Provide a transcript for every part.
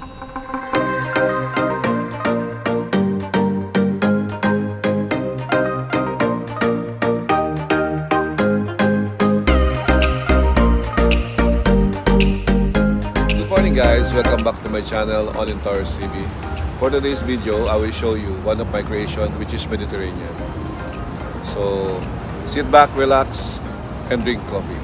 Good morning guys, welcome back to my channel On Taurus TV. For today's video, I will show you one of my creation, which is Mediterranean. So sit back, relax, and drink coffee.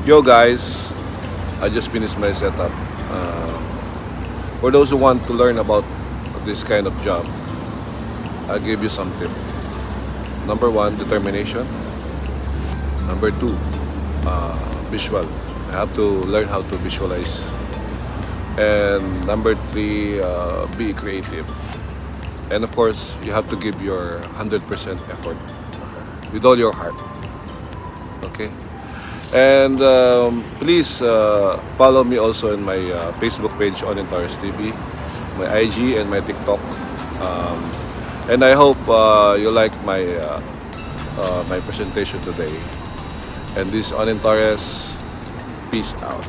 Yo guys, I just finished my setup. For those who want to learn about this kind of job, I'll give you some tips. Number 1, determination. Number 2, visual. I have to learn how to visualize. And number 3, be creative. And of course, you have to give your 100% effort with all your heart. Okay? And please follow me also in my Facebook page On Taurus TV, my IG and my TikTok. And I hope you like my my presentation today. And this is On Taurus. Peace out.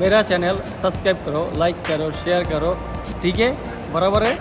मेरा channel subscribe करो, लाइक करो, शेयर करो, ठीक है? बराबर है?